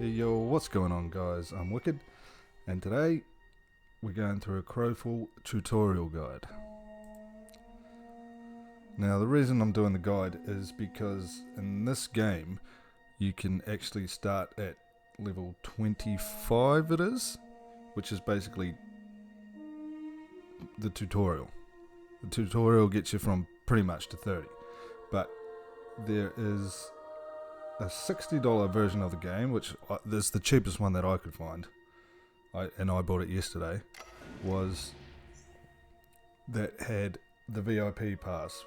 Hey yo, what's going on guys? I'm Wicked, and today we're going through a Crowfall tutorial guide. Now the reason I'm doing the guide is because in this game you can actually start at level 25 it is, which is basically the tutorial. The tutorial gets you from pretty much to 30, but there is a $60 version of the game, which is the cheapest one that I could find. I bought it yesterday, was that had the VIP pass.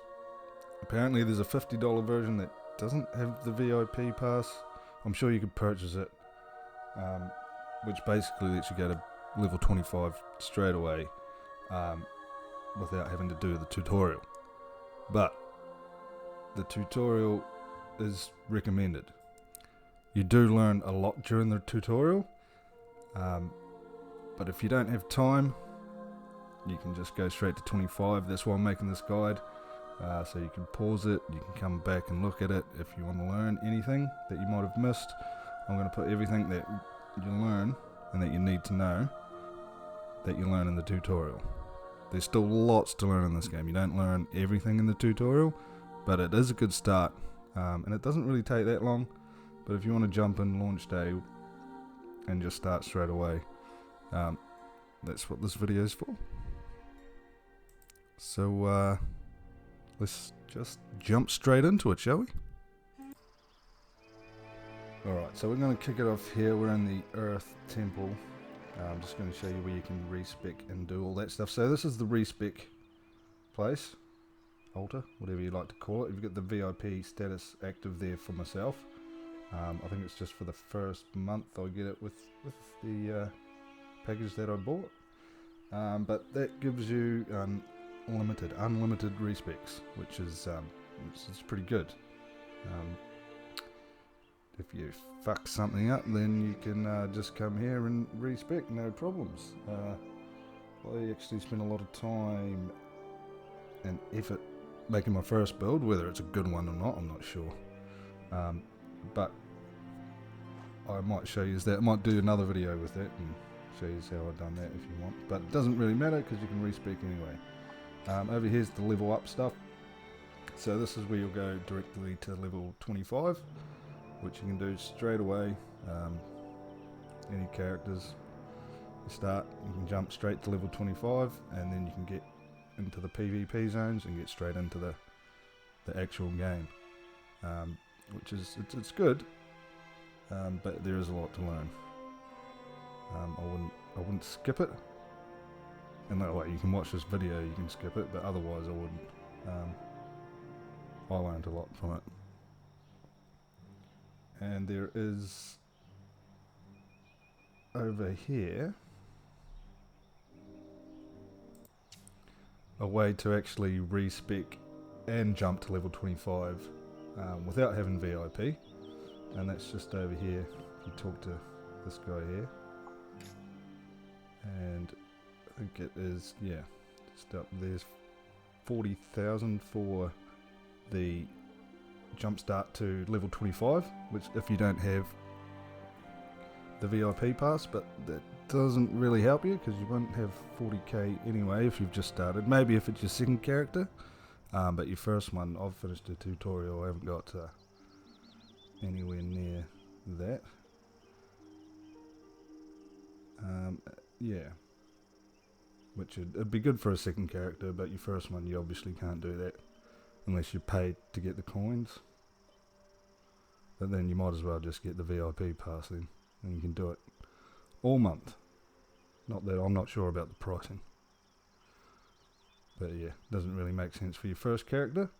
Apparently there's a $50 version that doesn't have the VIP pass. I'm sure you could purchase it, which basically lets you go to level 25 straight away without having to do the tutorial. But the tutorial is recommended. You do learn a lot during the tutorial, but if you don't have time, you can just go straight to 25. That's why I'm making this guide, so you can pause it, you can come back and look at it if you want to learn anything that you might have missed. I'm going to put everything that you learn and that you need to know that you learn in the tutorial. There's still lots to learn in this game. You don't learn everything in the tutorial, but it is a good start. And it doesn't really take that long, but if you want to jump in launch day and just start straight away, that's what this video is for. So let's just jump straight into it, shall we? Alright, so we're going to kick it off here. We're in the Earth Temple. I'm just going to show you where you can respec and do all that stuff. So this is the respec place. Altar, whatever you like to call it. You've got the VIP status active there for myself. I think it's just for the first month I get it with the package that I bought. But that gives you unlimited respecs, which is pretty good. If you fuck something up, then you can just come here and respec, no problems. I actually spent a lot of time and effort making my first build. Whether it's a good one or not, I'm not sure, but I might show you that. I might do another video with that and show you how I've done that if you want, but it doesn't really matter because you can respec anyway. Over here's the level up stuff. So this is where you'll go directly to level 25, which you can do straight away. Any characters you start, you can jump straight to level 25, and then you can get into the PvP zones and get straight into the actual game, which is it's good, but there is a lot to learn. I wouldn't skip it, and that way you can watch this video, you can skip it, but otherwise I wouldn't. I learned a lot from it, and there is over here a way to actually respec and jump to level 25 without having VIP, and that's just over here. If you talk to this guy here, and I think it is, yeah, just up there's 40,000 for the jump start to level 25, which if you don't have the VIP pass, but that doesn't really help you because you won't have 40k anyway if you've just started. Maybe if it's your second character, but your first one, I've finished the tutorial, I haven't got anywhere near that. Yeah, which it'd be good for a second character, but your first one you obviously can't do that unless you're paid to get the coins. But then you might as well just get the VIP pass then, and you can do it all month. Not that I'm not sure about the pricing, but yeah, doesn't really make sense for your first character.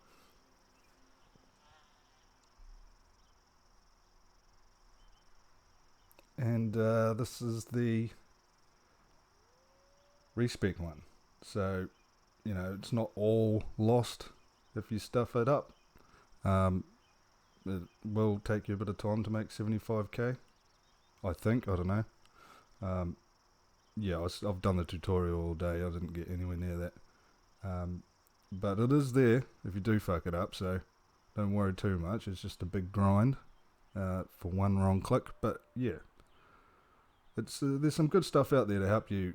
And this is the respec one, so you know it's not all lost if you stuff it up. It will take you a bit of time to make 75k, I think. I don't know. Yeah, I've done the tutorial all day. I didn't get anywhere near that. But it is there if you do fuck it up, so don't worry too much. It's just a big grind. for one wrong click. But yeah, it's there's some good stuff out there to help you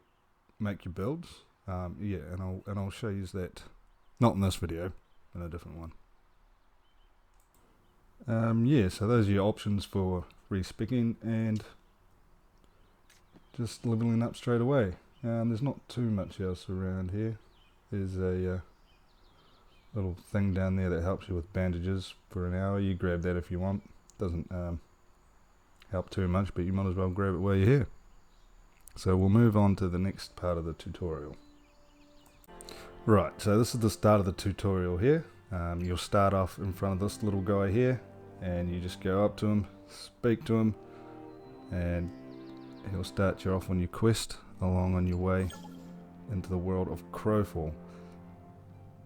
make your builds. Yeah, and I'll show you that, not in this video, in a different one. Yeah, so those are your options for respecking and just leveling up straight away. There's not too much else around here. There's a little thing down there that helps you with bandages for an hour. You grab that if you want. Doesn't help too much, but you might as well grab it while you're here. So we'll move on to the next part of the tutorial. Right, so this is the start of the tutorial here. You'll start off in front of this little guy here, and you just go up to him, speak to him, and he'll start you off on your quest along on your way into the world of Crowfall.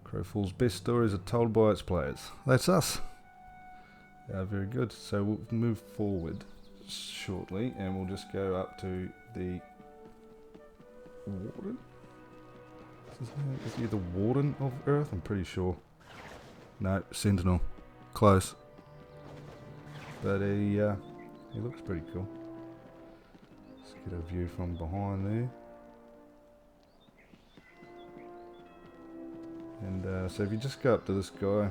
Crowfall's best stories are told by its players. That's us. Very good. So we'll move forward shortly, and we'll just go up to the Warden. Is he the Warden of Earth? I'm pretty sure. No, Sentinel. Close. But he looks pretty cool. Let's get a view from behind there. And so if you just go up to this guy,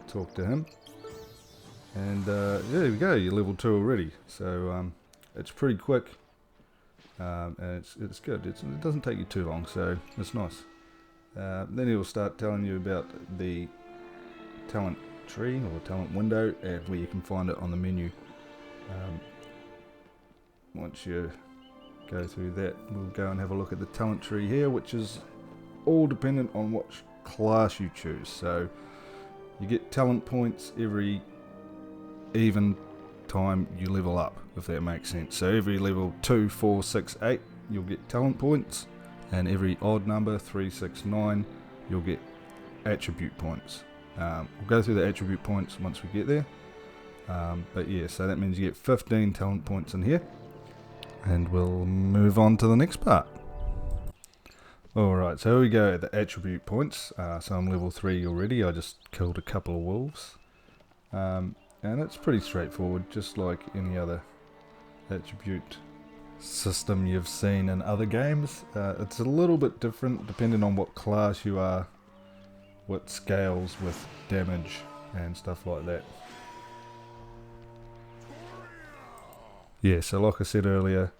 talk to him, and there we go, you're level 2 already. So it's pretty quick, and it's good. It doesn't take you too long, so it's nice. Then he'll start telling you about the talent tree or talent window, and where you can find it on the menu. Once you go through that, we'll go and have a look at the talent tree here, which is all dependent on what class you choose. So you get talent points every even time you level up, if that makes sense. So every level 2, 4, 6, 8 you'll get talent points, and every odd number 3, 6, 9 you'll get attribute points. We'll go through the attribute points once we get there, but yeah, so that means you get 15 talent points in here, and we'll move on to the next part. Alright, so here we go, the attribute points. So I'm level 3 already. I just killed a couple of wolves. And it's pretty straightforward, just like any other attribute system you've seen in other games. It's a little bit different depending on what class you are, what scales with damage and stuff like that. Yeah, so like I said earlier,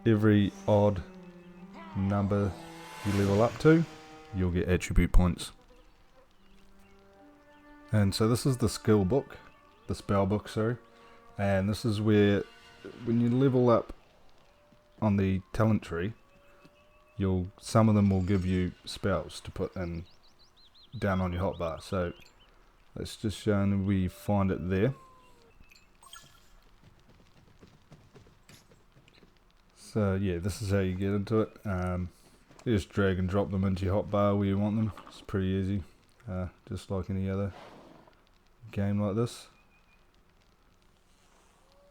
every odd number you level up to, you'll get attribute points. And so this is the skill book, the spell book, sorry, and this is where, when you level up on the talent tree, some of them will give you spells to put in down on your hotbar. So let's just show you where you find it there. So yeah, this is how you get into it. You just drag and drop them into your hotbar where you want them. It's pretty easy, just like any other game like this.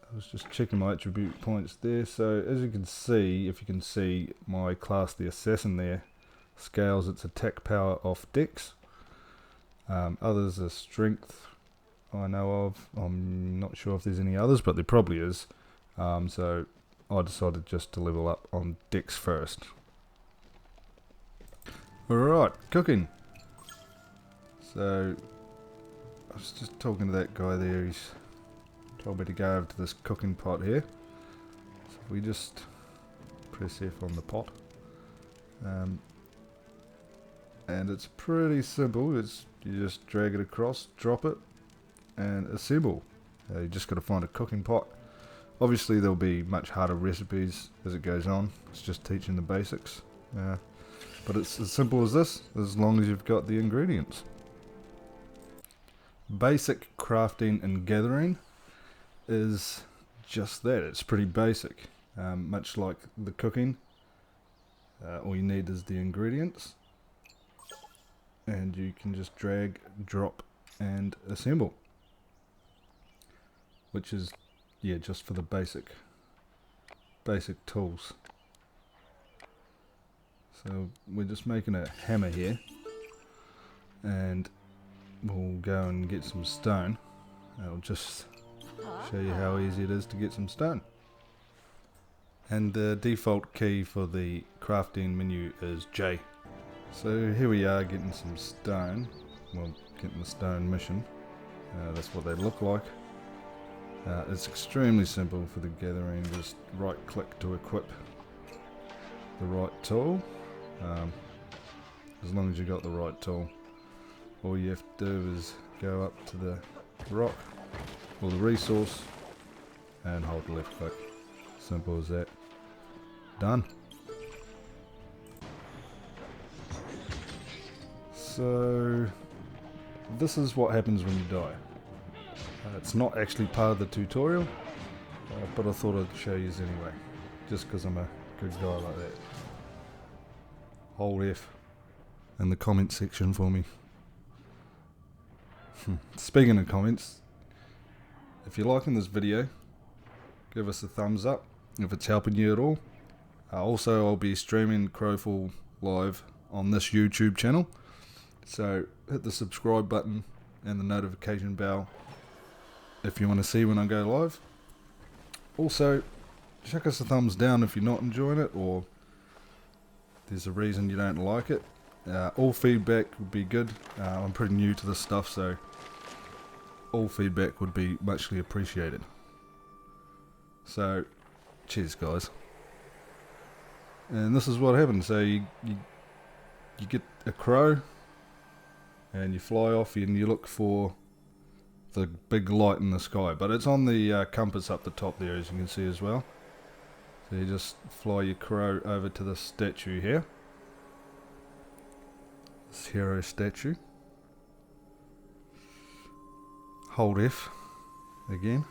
I was just checking my attribute points there. So as you can see, if you can see my class, the assassin there, scales its attack power off dex. Others are strength, I know of. I'm not sure if there's any others, but there probably is. So I decided just to level up on dex first. Alright, cooking. So I was just talking to that guy there. He's told me to go over to this cooking pot here. So we just press F on the pot, and it's pretty simple. You just drag it across, drop it, and assemble. You just got to find a cooking pot. Obviously there'll be much harder recipes as it goes on. It's just teaching the basics, but it's as simple as this, as long as you've got the ingredients. Basic crafting and gathering is just that. It's pretty basic, much like the cooking. All you need is the ingredients, and you can just drag, drop, and assemble, which is, yeah, just for the basic tools. So we're just making a hammer here, and we'll go and get some stone. I'll just show you how easy it is to get some stone. And the default key for the crafting menu is J. So here we are getting some stone. Well, getting the stone mission. That's what they look like. It's extremely simple for the gathering. Just right click to equip the right tool. As long as you got the right tool, all you have to do is go up to the rock or the resource and hold left click. Simple as that. Done. So this is what happens when you die. It's not actually part of the tutorial, but I thought I'd show you anyway, just because I'm a good guy like that. Hold F in the comment section for me. Speaking of comments, if you're liking this video, give us a thumbs up if it's helping you at all. Also, I'll be streaming Crowfall live on this YouTube channel, so hit the subscribe button and the notification bell if you want to see when I go live. Also, chuck us a thumbs down if you're not enjoying it or there's a reason you don't like it. All feedback would be good. I'm pretty new to this stuff, so all feedback would be muchly appreciated. So, cheers guys. And this is what happens. So you get a crow and you fly off and you look for the big light in the sky, but it's on the compass up the top there, as you can see as well. So you just fly your crow over to the statue here, this hero statue. Hold F again,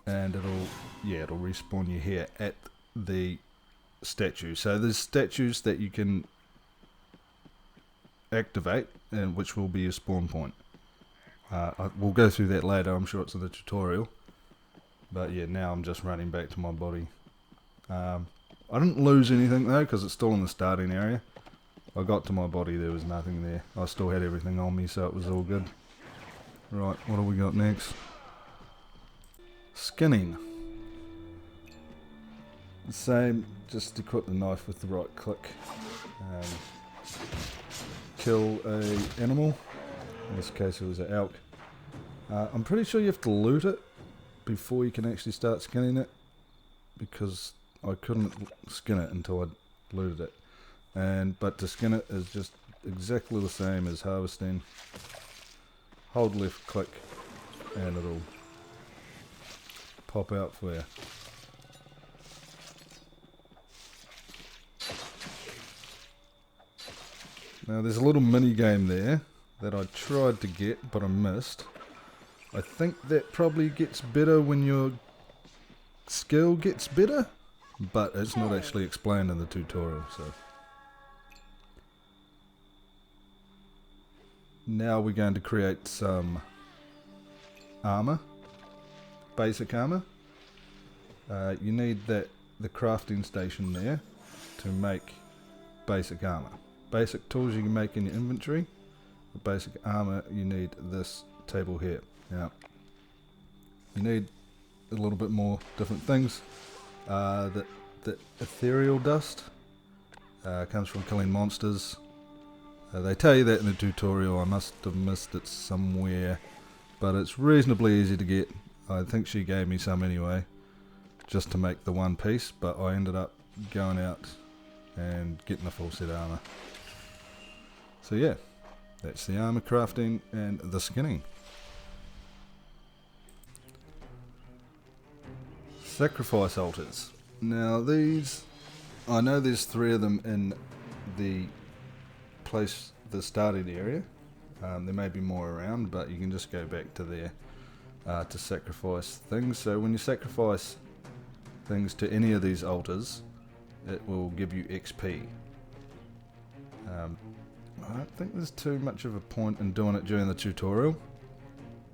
and it'll respawn you here at the statue. So there's statues that you can activate, and which will be your spawn point. We'll go through that later, I'm sure it's in the tutorial. But yeah, now I'm just running back to my body. I didn't lose anything though, because it's still in the starting area. I got to my body, there was nothing there. I still had everything on me, so it was all good. Right, what do we got next? Skinning. The same, just equip the knife with the right click. Kill a animal. In this case it was an elk. I'm pretty sure you have to loot it before you can actually start skinning it, because I couldn't skin it until I looted it. But to skin it is just exactly the same as harvesting. Hold left click and it'll pop out for you. Now there's a little mini game there that I tried to get but I missed. I think that probably gets better when your skill gets better, but it's not actually explained in the tutorial. So now we're going to create some armor, basic armor. You need the crafting station there to make basic armor. Basic tools you can make in your inventory. For basic armor you need this table here. Now you need a little bit more different things. The ethereal dust comes from killing monsters. They tell you that in the tutorial. I must have missed it somewhere, but it's reasonably easy to get. I think she gave me some anyway, just to make the one piece, but I ended up going out and getting a full set of armor. So yeah, that's the armor crafting and the skinning. Sacrifice altars. Now these, I know there's 3 of them in the place, the starting area. There may be more around, but you can just go back to there to sacrifice things. So when you sacrifice things to any of these altars, it will give you XP. I don't think there's too much of a point in doing it during the tutorial,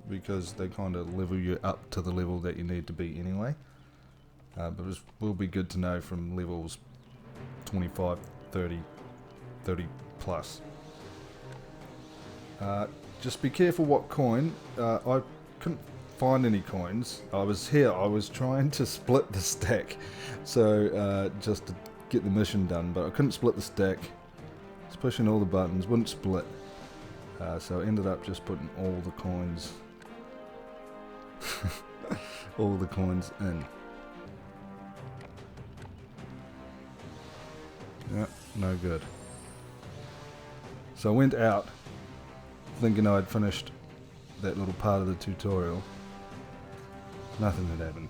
because they kind of level you up to the level that you need to be anyway. But it will be good to know from levels 25, 30 plus. just be careful what coin. I couldn't find any coins. I was trying to split the stack, so just to get the mission done, but I couldn't split the stack. I was pushing all the buttons, wouldn't split, so I ended up just putting all the coins all the coins in. Yep, no good. So I went out thinking I'd finished that little part of the tutorial. Nothing had happened.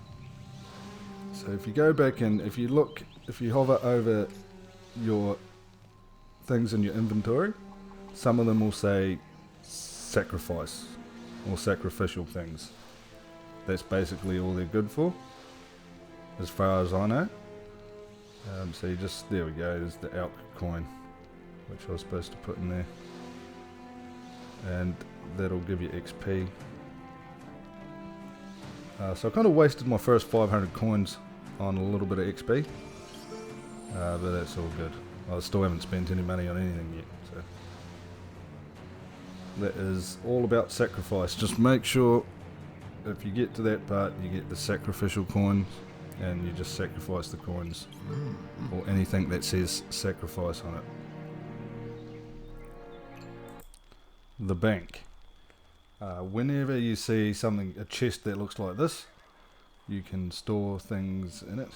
So if you go back in, if you hover over your things in your inventory, some of them will say sacrifice or sacrificial things. That's basically all they're good for, as far as I know. So you just, there we go, there's the elk coin, which I was supposed to put in there. And that'll give you XP. So I kind of wasted my first 500 coins on a little bit of XP. But that's all good. I still haven't spent any money on anything yet. So that is all about sacrifice. Just make sure if you get to that part, you get the sacrificial coins, and you just sacrifice the coins, or anything that says sacrifice on it. The bank. Whenever you see a chest that looks like this, you can store things in it.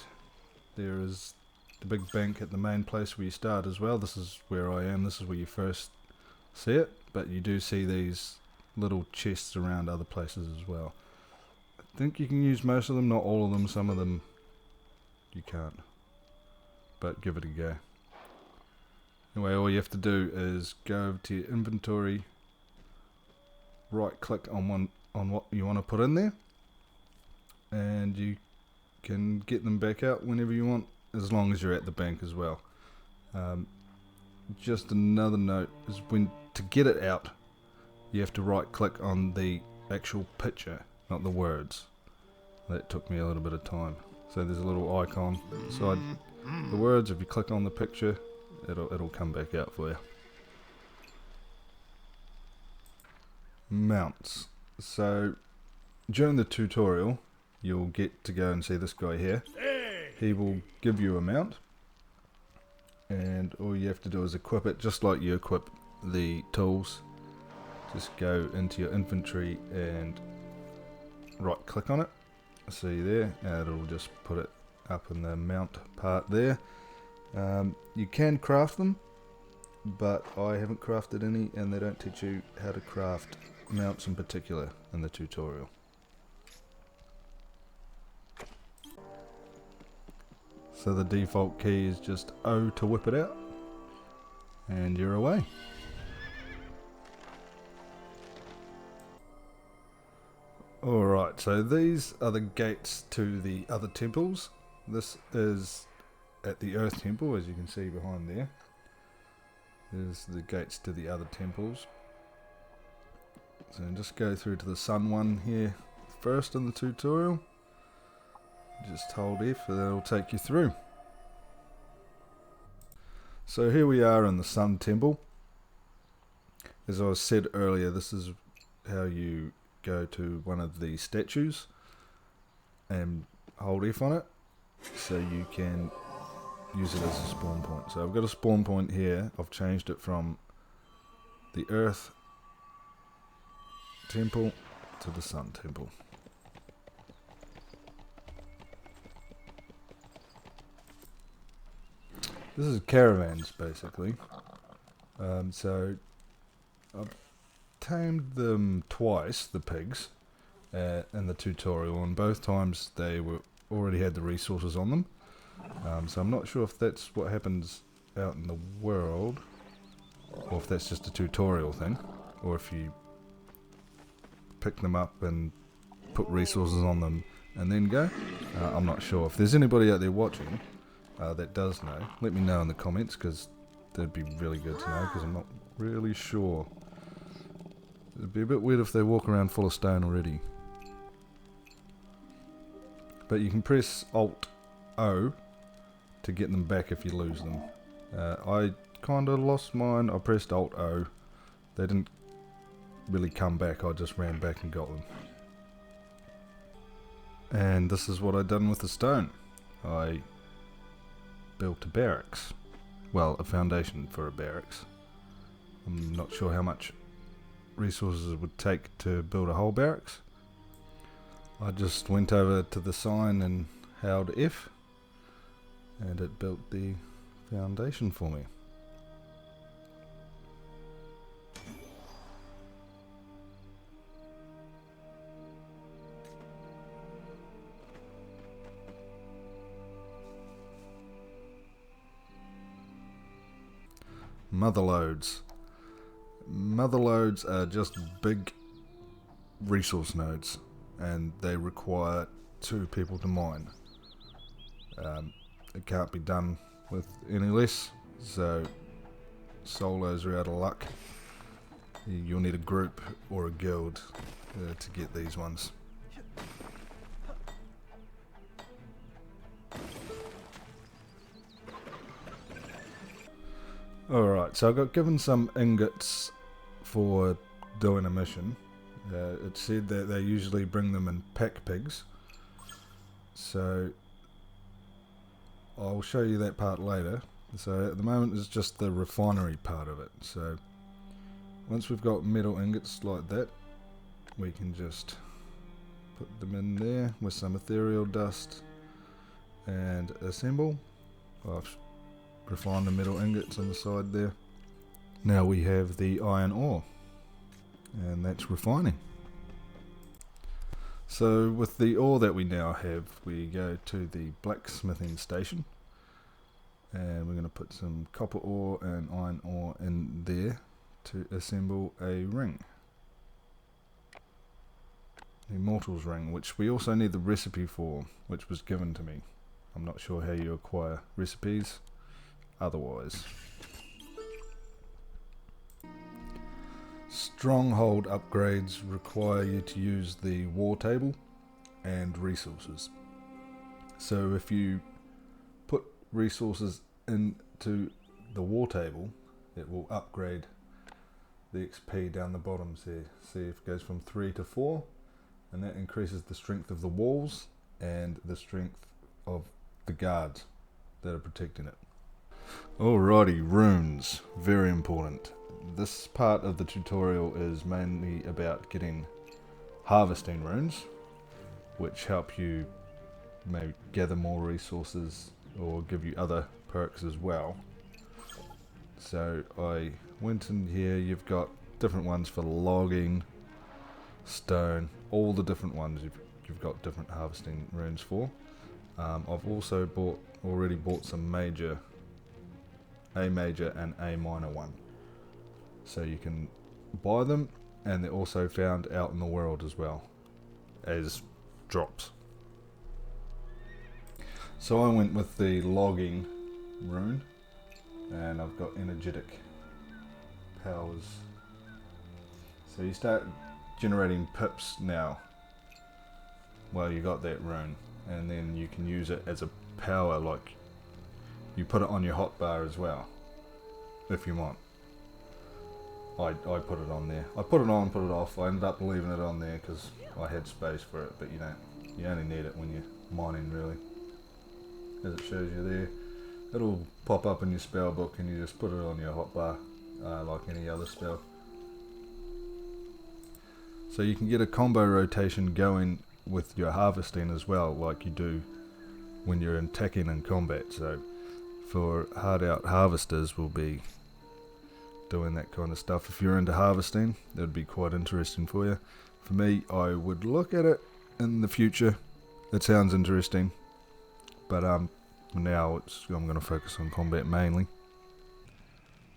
There is the big bank at the main place where you start as well. This is where I am, this is where you first see it, but you do see these little chests around other places as well. I think you can use most of them, not all of them, some of them you can't, but give it a go. Anyway, all you have to do is go over to your inventory, right click on what you want to put in there, and you can get them back out whenever you want, as long as you're at the bank as well. Just another note is to get it out, you have to right click on the actual picture, not the words. That took me a little bit of time. So there's a little icon beside the words. If you click on the picture, it'll come back out for you. Mounts. So during the tutorial, you'll get to go and see this guy here. He will give you a mount, and all you have to do is equip it just like you equip the tools. Just go into your inventory and right click on it. See there, and it'll just put it up in the mount part there. You can craft them, but I haven't crafted any, and they don't teach you how to craft mounts in particular in the tutorial. So the default key is just O to whip it out, and you're away. Alright, so these are the gates to the other temples. This is at the Earth Temple, as you can see behind there. There's the gates to the other temples. So just go through to the Sun one here first in the tutorial. Just hold F and that'll take you through. So here we are in the Sun Temple. As I said earlier, this is how you go to one of the statues and hold F on it so you can use it as a spawn point. So I've got a spawn point here. I've changed it from the Earth Temple to the Sun Temple. This is caravans basically. So I've tamed them twice, the pigs, in the tutorial, and both times they already had the resources on them. So I'm not sure if that's what happens out in the world, or if that's just a tutorial thing, or if you pick them up and put resources on them and then go. I'm not sure. If there's anybody out there watching that does know, let me know in the comments, because that'd be really good to know, because I'm not really sure. It'd be a bit weird if they walk around full of stone already. But you can press Alt-O to get them back if you lose them. I kind of lost mine. I pressed Alt-O. They didn't really come back, I just ran back and got them. And this is what I done with the stone. I built a barracks. Well, a foundation for a barracks. I'm not sure how much resources it would take to build a whole barracks. I just went over to the sign and held F, and it built the foundation for me. Motherlodes. Motherlodes are just big resource nodes, and they require 2 people to mine. It can't be done with any less, so solos are out of luck. You'll need a group or a guild to get these ones. Alright, so I got given some ingots for doing a mission. It said that they usually bring them in pack pigs, so I'll show you that part later. So at the moment it's just the refinery part of it. So once we've got metal ingots like that, we can just put them in there with some ethereal dust and assemble. I've refined the metal ingots on the side there. Now we have the iron ore, and that's refining. So with the ore that we now have, we go to the blacksmithing station, and we're going to put some copper ore and iron ore in there to assemble a ring. The Immortals ring, which we also need the recipe for, which was given to me. I'm not sure how you acquire recipes otherwise. Stronghold upgrades require you to use the war table and resources. So if you put resources into the war table, it will upgrade the XP down the bottoms there. See if it goes from 3 to 4, and that increases the strength of the walls and the strength of the guards that are protecting it. Alrighty, runes, very important. This part of the tutorial is mainly about getting harvesting runes, which help you maybe gather more resources or give you other perks as well. So I went in here, you've got different ones for logging, stone, all the different ones you've got different harvesting runes for. I've also already bought some A major and A minor one. So you can buy them, and they're also found out in the world as well as drops. So I went with the logging rune, and I've got energetic powers. So you start generating pips now while you got that rune, and then you can use it as a power, like you put it on your hotbar as well if you want. I put it on there. I put it on, put it off. I ended up leaving it on there because I had space for it, but you only need it when you're mining, really. As it shows you there, it'll pop up in your spell book, and you just put it on your hotbar like any other spell. So you can get a combo rotation going with your harvesting as well, like you do when you're attacking in combat. So for hard out harvesters, we'll be doing that kind of stuff. If you're into harvesting, that would be quite interesting for you. For me, I would look at it in the future. It sounds interesting, but now I'm going to focus on combat mainly.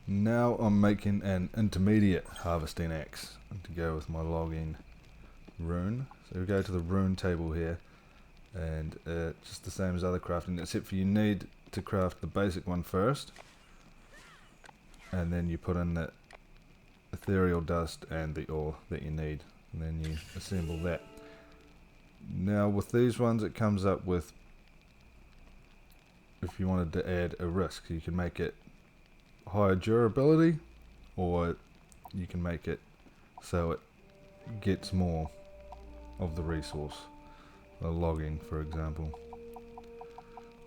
Now I'm making an intermediate harvesting axe to go with my logging rune. So we go to the rune table here, and just the same as other crafting, except for you need to craft the basic one first, and then you put in the ethereal dust and the ore that you need, and then you assemble that. Now with these ones, it comes up with, if you wanted to add a risk, you can make it higher durability, or you can make it so it gets more of the resource. The logging, for example.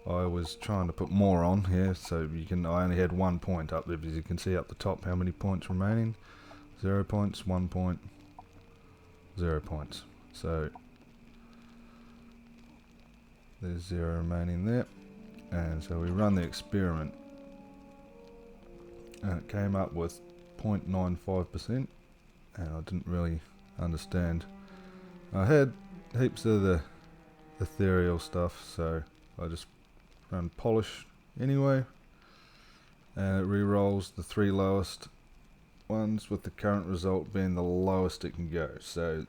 I was trying to put more on here, so you can. I only had 1 point up there, as you can see up the top how many points remaining. 0 points, 1 point, 0 points. So there's 0 remaining there, and so we run the experiment, and it came up with 0.95%, and I didn't really understand. I had heaps of the ethereal stuff, so I just run polish anyway, and it re-rolls the 3 lowest ones, with the current result being the lowest it can go. So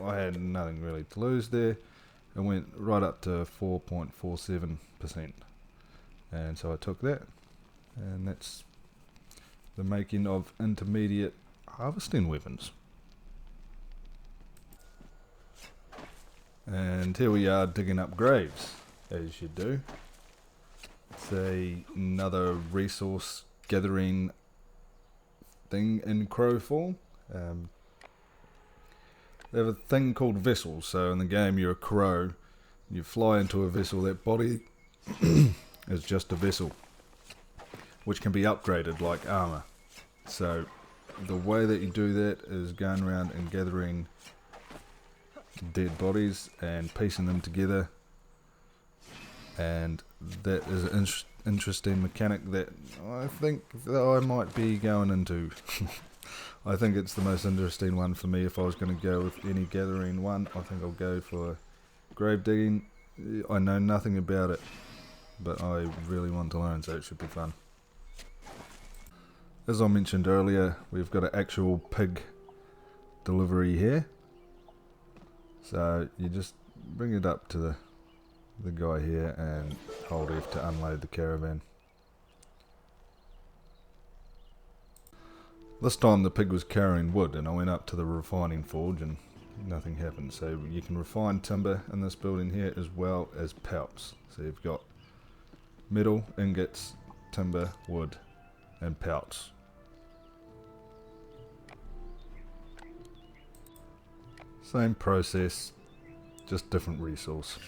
I had nothing really to lose there. It went right up to 4.47%, and so I took that, and that's the making of intermediate harvesting weapons. And here we are digging up graves, as you do. It's another resource gathering thing in Crowfall. They have a thing called vessels, so in the game you're a crow, you fly into a vessel, that body is just a vessel, which can be upgraded like armor. So the way that you do that is going around and gathering dead bodies and piecing them together, and that is an interesting mechanic that I think that I might be going into. I think it's the most interesting one for me. If I was going to go with any gathering one, I think I'll go for grave digging. I know nothing about it, but I really want to learn, so it should be fun. As I mentioned earlier, we've got an actual pig delivery here. So you just bring it up to the guy here and hold F to unload the caravan. This time the pig was carrying wood, and I went up to the refining forge and nothing happened. So you can refine timber in this building here as well as pelts. So you've got metal, ingots, timber, wood and pelts. Same process, just different resource.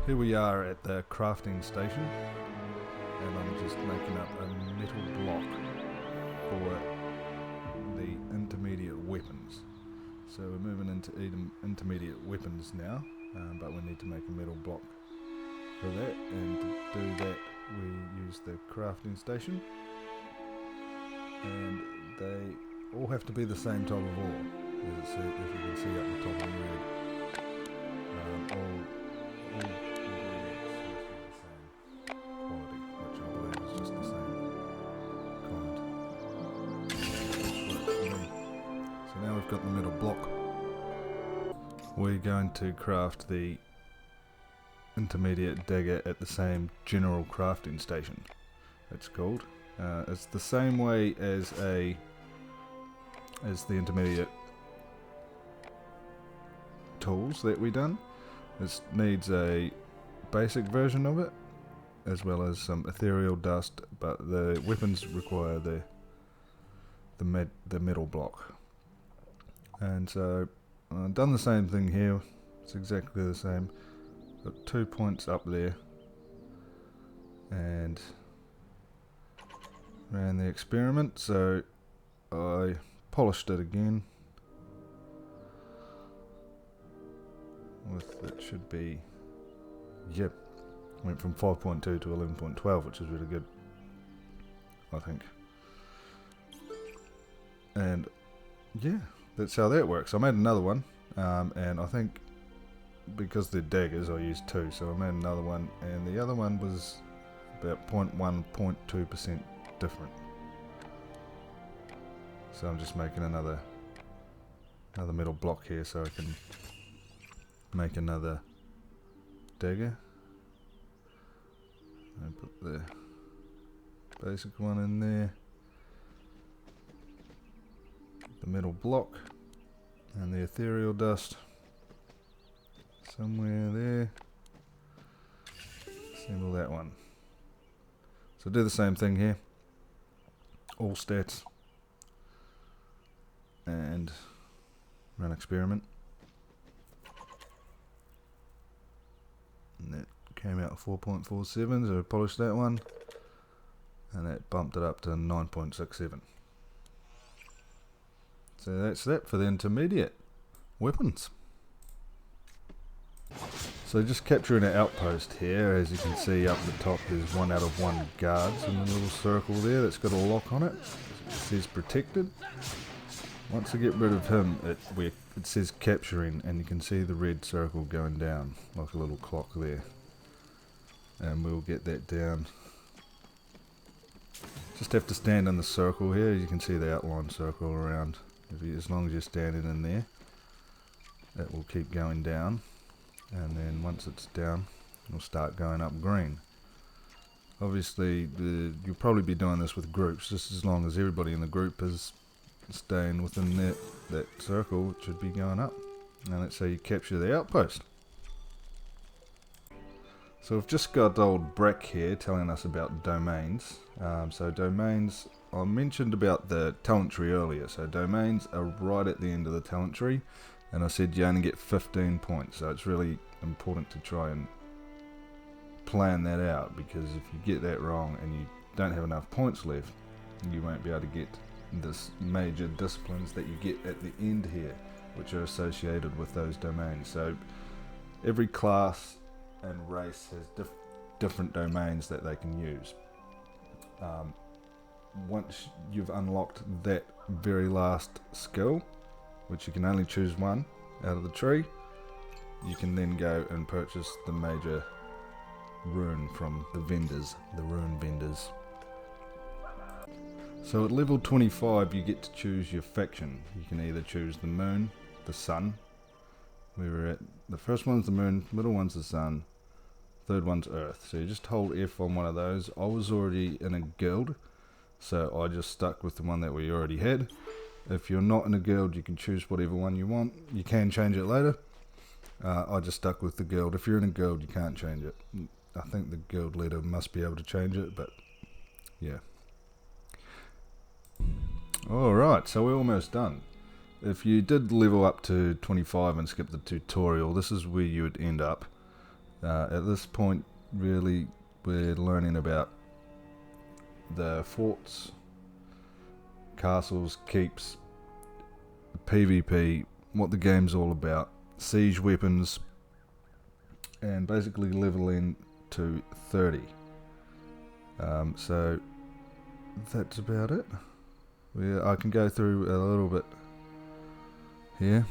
Here we are at the crafting station, and I'm just making up a metal block for the intermediate weapons. So we're moving into intermediate weapons now, but we need to make a metal block for that, and to do that we use the crafting station, and they all have to be the same type of ore, as you can see up the top in red. All ingredients have to be the same quality, which I believe is just the same kind. So now we've got the metal block. We're going to craft the intermediate dagger at the same general crafting station, it's called. It's the same way as the intermediate tools that we done. This needs a basic version of it, as well as some ethereal dust, but the weapons require the metal block. And so I've done the same thing here. It's exactly the same. Got 2 points up there, and ran the experiment, so I polished it again with, it should be, yep, went from 5.2 to 11.12, which is really good, I think. And yeah, that's how that works. I made another one, and I think because they're daggers I used 2, so I made another one, and the other one was about 0.1, 0.2% different. So I'm just making another metal block here so I can make another dagger. And put the basic one in there, the metal block and the ethereal dust somewhere there. Assemble that one. So do the same thing here. all stats, and run experiment. And that came out 4.47, so I polished that one, and that bumped it up to 9.67. So that's that for the intermediate weapons. So just capturing an outpost here. As you can see up the top, there's 1 out of 1 guards in the little circle there that's got a lock on it. It says protected. Once I get rid of him, it says capturing, and you can see the red circle going down like a little clock there. And we'll get that down. Just have to stand in the circle here. You can see the outline circle around. As long as you're standing in there, it will keep going down. And then once it's down, it'll start going up green. Obviously, you'll probably be doing this with groups. Just as long as everybody in the group is staying within that circle, it should be going up. And let's say you capture the outpost. So we've just got old Brack here telling us about domains. So domains, I mentioned about the talent tree earlier. So domains are right at the end of the talent tree. And I said you only get 15 points, so it's really important to try and plan that out, because if you get that wrong and you don't have enough points left, you won't be able to get this major disciplines that you get at the end here, which are associated with those domains. So every class and race has different domains that they can use. Once you've unlocked that very last skill, which you can only choose one out of the tree, you can then go and purchase the major rune from the vendors, the rune vendors. So at level 25 you get to choose your faction. You can either choose the moon, the sun. We were at the first one's the moon, middle one's the sun, third one's earth. So you just hold F on one of those. I was already in a guild, so I just stuck with the one that we already had. If you're not in a guild, you can choose whatever one you want. You can change it later. I just stuck with the guild. If you're in a guild, you can't change it. I think the guild leader must be able to change it, but yeah. Alright, so we're almost done. If you did level up to 25 and skip the tutorial, this is where you would end up. At this point, really, we're learning about the forts, castles, keeps, PvP, what the game's all about, siege weapons, and basically leveling to 30. So that's about it. I can go through a little bit here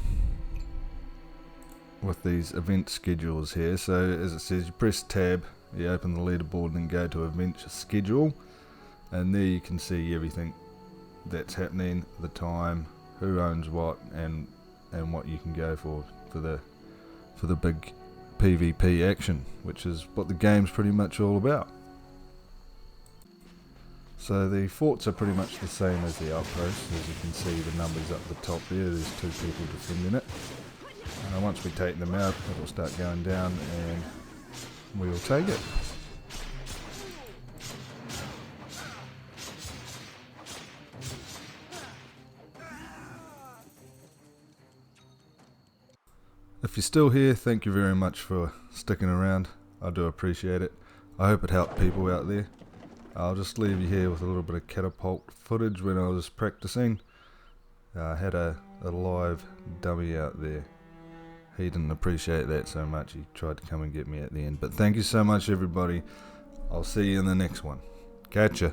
with these event schedules here. So as it says, you press tab, you open the leaderboard and go to event schedule, and there you can see everything that's happening, the time, who owns what, and what you can go for the big PvP action, which is what the game's pretty much all about. So the forts are pretty much the same as the outposts. As you can see, the numbers up the top there, there's 2 people defending it. Once we take them out, it'll start going down and we'll take it. If you're still here, thank you very much for sticking around. I do appreciate it. I hope it helped people out there. I'll just leave you here with a little bit of catapult footage when I was practicing. I had a live dummy out there. He didn't appreciate that so much. He tried to come and get me at the end. But thank you so much, everybody. I'll see you in the next one. Catch ya.